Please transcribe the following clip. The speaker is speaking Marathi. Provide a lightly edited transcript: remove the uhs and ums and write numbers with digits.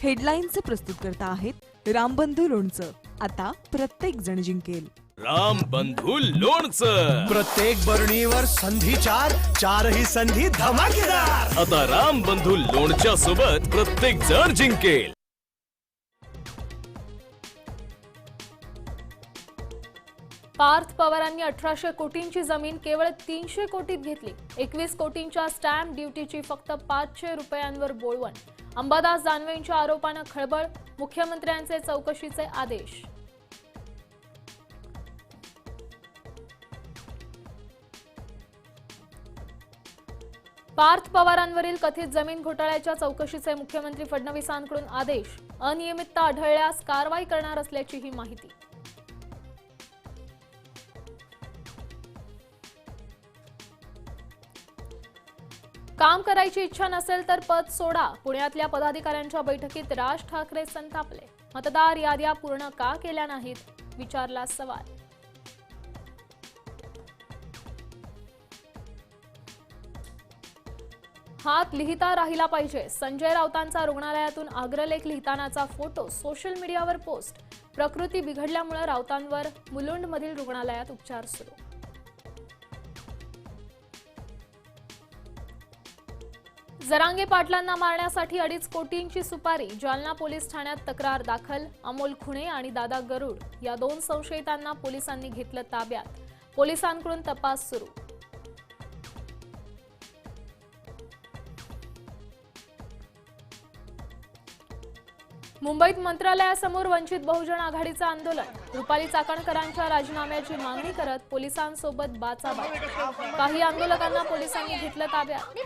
हेडलाईनचे प्रस्तुतकर्ता आहेत रामबंधू लोणचं. आता प्रत्येक जण जिंकेल. रामबंधू लोणचं. प्रत्येक बरणीवर संधी चार, चारही संधी धमाकेदार. आता रामबंधू लोणच्या सोबत प्रत्येक जण जिंकेल. पार्थ पवारांनी 1800 कोटींची जमीन केवळ 300 कोटीत घेतली. 21 कोटींच्या स्टॅम्प ड्युटीची फक्त 500 रुपयांवर बोलवण. अंबादास दानवेंच्या आरोपानं खळबळ. मुख्यमंत्र्यांचे चौकशीचे आदेश. पार्थ पवारांवरील कथित जमीन घोटाळ्याच्या चौकशीचे मुख्यमंत्री फडणवीसांकडून आदेश. अनियमितता आढळल्यास कारवाई करणार असल्याची ही माहिती. काम करायची इच्छा नसेल तर पद सोडा. पुण्यातल्या पदाधिकाऱ्यांच्या बैठकीत राज ठाकरे संतापले. मतदार याद्या पूर्ण का केल्या नाहीत, विचारला सवाल. हात लिहिता राहिला पाहिजे. संजय राऊतांचा रुग्णालयातून अग्रलेख लिहितानाचा फोटो सोशल मीडियावर पोस्ट. प्रकृती बिघडल्यामुळे राऊतांवर मुलुंडमधील रुग्णालयात उपचार सुरू. जरांगे पाटलांना मारण्यासाठी 2.5 कोटींची सुपारी. जालना पोलीस ठाण्यात तक्रार दाखल. अमोल खुणे आणि दादा गरुड या 2 संशयितांना पोलिसांनी घेतलं ताब्यात. पोलिसांकडून तपास सुरू. मुंबईत मंत्रालयासमोर वंचित बहुजन आघाडीचं आंदोलन. रुपाली चाकणकरांच्या राजीनाम्याची मागणी करत पोलिसांसोबत बाचाबाच. काही आंदोलकांना पोलिसांनी घेतलं ताब्यात.